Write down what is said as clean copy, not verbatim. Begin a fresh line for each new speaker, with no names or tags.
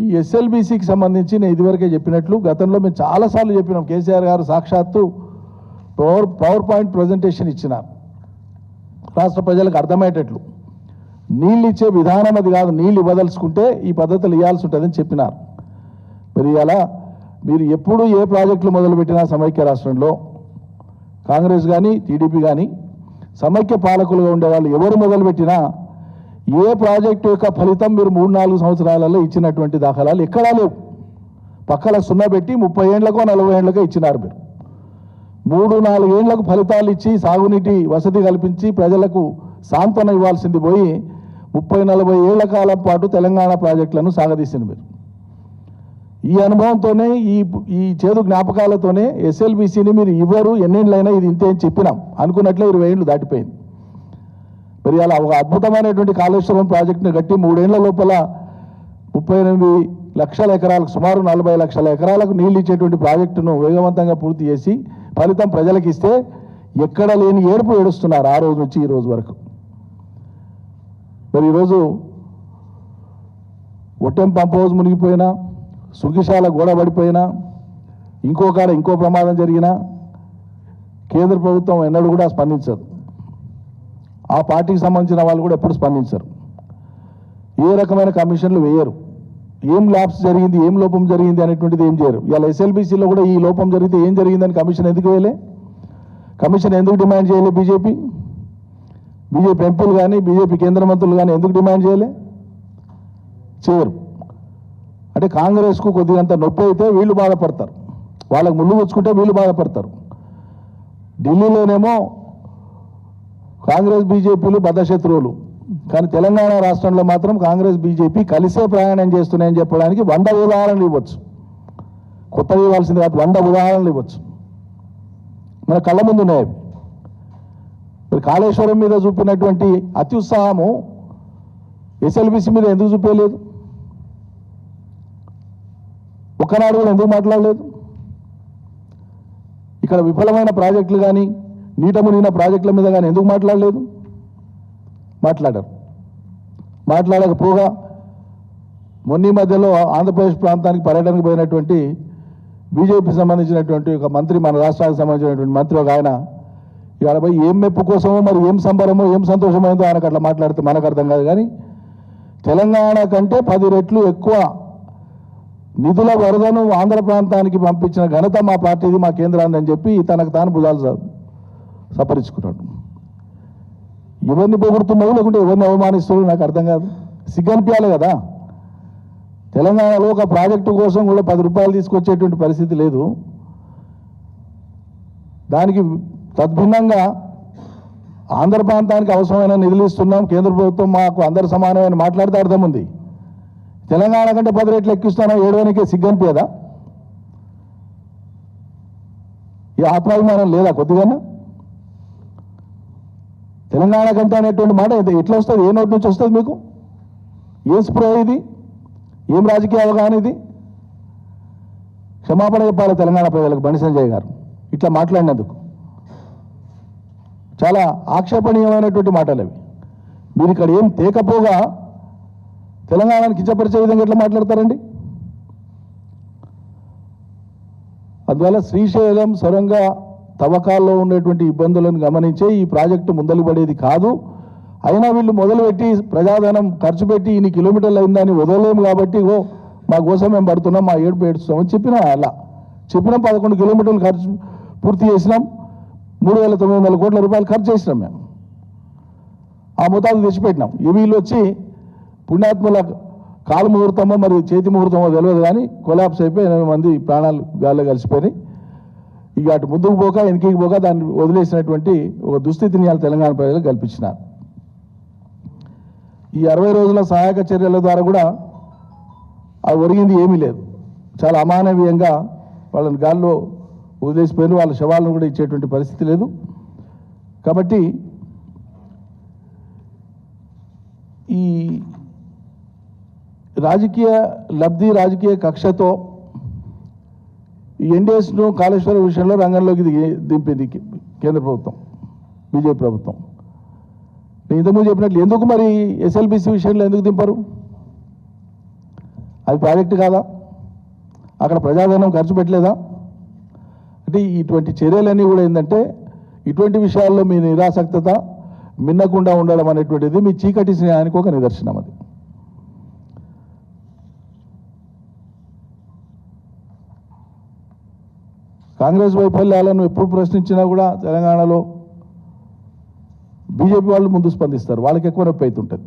ఈ ఎస్ఎల్బీసీకి సంబంధించి నేను ఇదివరకే చెప్పినట్లు గతంలో మేము చాలాసార్లు చెప్పినాం. కేసీఆర్ గారు సాక్షాత్తు పవర్ పాయింట్ ప్రజెంటేషన్ ఇచ్చినారు రాష్ట్ర ప్రజలకు అర్థమయ్యేటట్లు. నీళ్ళు ఇచ్చే విధానం అది కాదు, నీళ్ళు ఇవ్వదలుచుకుంటే ఈ పద్ధతులు ఇవ్వాల్సి ఉంటుందని చెప్పినారు. మరి అలా మీరు ఎప్పుడు ఏ ప్రాజెక్టులు మొదలుపెట్టినా సమైక్య రాష్ట్రంలో కాంగ్రెస్ కానీ టీడీపీ కానీ సమైక్య పాలకులుగా ఉండేవాళ్ళు ఎవరు మొదలుపెట్టినా ఏ ప్రాజెక్టు యొక్క ఫలితం మీరు 3-4 సంవత్సరాలలో ఇచ్చినటువంటి దాఖలాలు ఎక్కడా లేవు. పక్కల సున్నా పెట్టి 30 ఏళ్లకో 40 ఏళ్లకో ఇచ్చినారు. మీరు 3-4 ఏళ్లకు ఫలితాలు ఇచ్చి సాగునీటి వసతి కల్పించి ప్రజలకు సాంత్వన ఇవ్వాల్సింది పోయి 30-40 ఏళ్ల కాలం పాటు తెలంగాణ ప్రాజెక్టులను సాగదీసింది మీరు. ఈ అనుభవంతోనే ఈ చేదు జ్ఞాపకాలతోనే ఎస్ఎల్బీసీని మీరు ఇవ్వరు, ఎన్నేళ్ళైనా ఇది ఇంతే అని చెప్పినాం. అనుకున్నట్లే 20 ఏళ్ళు దాటిపోయింది. మరి అలా ఒక అద్భుతమైనటువంటి కాళేశ్వరం ప్రాజెక్టుని కట్టి 3 ఏళ్ల లోపల 38 లక్షల ఎకరాలకు సుమారు 40 లక్షల ఎకరాలకు నీళ్ళు ఇచ్చేటువంటి ప్రాజెక్టును వేగవంతంగా పూర్తి చేసి ఫలితం ప్రజలకు ఇస్తే ఎక్కడ లేని ఏడుపు ఏడుస్తున్నారు ఆ రోజు నుంచి ఈ రోజు వరకు. మరి ఈరోజు ఒట్టెం పంప్ హౌస్ మునిగిపోయినా, సుఖిశాల గోడ పడిపోయినా, ఇంకో కాడ ఇంకో ప్రమాదం జరిగినా కేంద్ర ప్రభుత్వం ఎన్నడూ కూడా స్పందించదు. ఆ పార్టీకి సంబంధించిన వాళ్ళు కూడా ఎప్పుడు స్పందించరు. ఏ రకమైన కమిషన్లు వేయరు. ఏం ల్యాబ్స్ జరిగింది, ఏం లోపం జరిగింది అనేటువంటిది ఏం చేయరు. ఇవాళ ఎస్ఎల్బీసీలో కూడా ఈ లోపం జరిగితే ఏం జరిగిందని కమిషన్ ఎందుకు వేయలే? కమిషన్ ఎందుకు డిమాండ్ చేయలే? బీజేపీ ఎంపీలు కానీ బీజేపీ కేంద్ర మంత్రులు కానీ ఎందుకు డిమాండ్ చేయలే? చేయరు. అంటే కాంగ్రెస్కు కొద్దిగంత నొప్పి అయితే వీళ్ళు బాధపడతారు, వాళ్ళకు ముళ్ళు వచ్చుకుంటే వీళ్ళు బాధపడతారు. ఢిల్లీలోనేమో కాంగ్రెస్ బీజేపీలు బద్ధశత్రువులు, కానీ తెలంగాణ రాష్ట్రంలో మాత్రం కాంగ్రెస్ బీజేపీ కలిసే ప్రయాణం చేస్తున్నాయని చెప్పడానికి 100 ఉదాహరణలు ఇవ్వచ్చు. కొత్తగా ఇవ్వాల్సింది కాదు, 100 ఉదాహరణలు ఇవ్వచ్చు. మన కళ్ళ ముందు ఉన్నాయి. మరి కాళేశ్వరం మీద చూపినటువంటి అత్యుత్సాహము ఎస్ఎల్బీసీ మీద ఎందుకు చూపించలేదు? ఒక్కనాడు కూడా ఎందుకు మాట్లాడలేదు? ఇక్కడ విఫలమైన ప్రాజెక్టులు కానీ నీట మునిగిన ప్రాజెక్టుల మీద కానీ ఎందుకు మాట్లాడలేదు? మాట్లాడారు. మాట్లాడకపోగా మొన్న మధ్యలో ఆంధ్రప్రదేశ్ ప్రాంతానికి పర్యటనకు పోయినటువంటి బీజేపీకి సంబంధించినటువంటి ఒక మంత్రి, మన రాష్ట్రానికి సంబంధించినటువంటి మంత్రి ఒక ఆయన ఇవాళ పోయి ఏం మెప్పు కోసమో మరి ఏం సంబరమో ఏం సంతోషమైందో ఆయనకు అట్లా మాట్లాడితే మనకు అర్థం కాదు. కానీ తెలంగాణ కంటే 10 రెట్లు ఎక్కువ నిధుల వరదను ఆంధ్ర ప్రాంతానికి పంపించిన ఘనత మా పార్టీది, మా కేంద్రాన్ని అని చెప్పి తనకు తాను భుజాలు సపరించుకున్నాడు. ఎవరిని పొగుడుతున్నావు లేకుంటే ఎవరిని అవమానిస్తున్నావు నాకు అర్థం కాదు. సిగ్గనిపించాలి కదా. తెలంగాణలో ఒక ప్రాజెక్టు కోసం కూడా 10 రూపాయలు తీసుకొచ్చేటువంటి పరిస్థితి లేదు. దానికి తద్భిన్నంగా ఆంధ్ర ప్రాంతానికి అవసరమైన నిధులు ఇస్తున్నాం, కేంద్ర ప్రభుత్వం మాకు అందరు సమానమైన మాట్లాడితే అర్థం ఉంది. తెలంగాణ కంటే 10 రెట్లు ఎక్కిస్తానో ఏడవనికే సిగ్గనిపించదా? ఈ ఆత్మాభిమానం లేదా కొద్దిగానే? తెలంగాణ కంటే అనేటువంటి మాట ఎట్లా వస్తుంది? ఏ నోటి నుంచి వస్తుంది మీకు? ఏం స్ప్రే ఇది? ఏం రాజకీయ అవగాహన ఇది? క్షమాపణ చెప్పాలి తెలంగాణ ప్రజలకు బండి సంజయ్ గారు ఇట్లా మాట్లాడినందుకు. చాలా ఆక్షేపణీయమైనటువంటి మాటలు అవి. మీరు ఇక్కడ ఏం తేకపోగా తెలంగాణను కించపరిచే విధంగా ఎట్లా మాట్లాడతారండి? అందువల్ల శ్రీశైలం సొరంగ తవ్వకాల్లో ఉండేటువంటి ఇబ్బందులను గమనించే ఈ ప్రాజెక్టు ముందలు పడేది కాదు. అయినా వీళ్ళు మొదలుపెట్టి ప్రజాధనం ఖర్చు పెట్టి ఇన్ని కిలోమీటర్లు అయిందని వదలలేము కాబట్టి మా కోసం మేము పడుతున్నాం, మా ఏడుపు ఏడుస్తామని చెప్పినా. అలా చెప్పినాం. 11 కిలోమీటర్లు ఖర్చు పూర్తి చేసినాం. 3,900 కోట్ల రూపాయలు ఖర్చు చేసినాం. మేము ఆ మొత్తాన్ని తెచ్చిపెట్టినాం. వీళ్ళు వచ్చి పుణ్యాత్ముల కాలు ముహూర్తమో మరి చేతి ముహూర్తమో తెలియదు కానీ కొలాప్స్ అయిపోయి 8 మంది ప్రాణాలు గాల్లో కలిసిపోయినాయి. ఇక అటు ముందుకు పోక వెనక్కి పోక దాన్ని వదిలేసినటువంటి ఒక దుస్థితిని వాళ్ళు తెలంగాణ ప్రజలకు కల్పించినారు. ఈ 60 రోజుల సహాయక చర్యల ద్వారా కూడా అది ఒరిగింది ఏమీ లేదు. చాలా అమానవీయంగా వాళ్ళని గాల్లో వదిలేసిపోయిన వాళ్ళ శవాలను కూడా ఇచ్చేటువంటి పరిస్థితి లేదు. కాబట్టి ఈ రాజకీయ లబ్ధి, రాజకీయ కక్షతో ఈ ఎన్డీఎస్ను కాళేశ్వరం విషయంలో రంగంలోకి దింపింది కేంద్ర ప్రభుత్వం, బీజేపీ ప్రభుత్వం. నేను ఇంతకుముందు చెప్పినట్లు ఎందుకు మరి ఎస్ఎల్బీసీ విషయంలో ఎందుకు దింపరు? అది ప్రాజెక్టు కాదా? అక్కడ ప్రజాధనం ఖర్చు పెట్టలేదా? అంటే ఇటువంటి చర్యలన్నీ కూడా ఏంటంటే ఇటువంటి విషయాల్లో మీ నిరాసక్తత మిన్నకుండా ఉండడం అనేటువంటిది మీ చీకటి స్నేహానికి ఒక నిదర్శనం. అది కాంగ్రెస్ వైఫల్యాలను ఎప్పుడు ప్రశ్నించినా కూడా తెలంగాణలో బీజేపీ వాళ్ళు ముందు స్పందిస్తారు, వాళ్ళకి ఎక్కువ నొప్పి అవుతుంటుంది.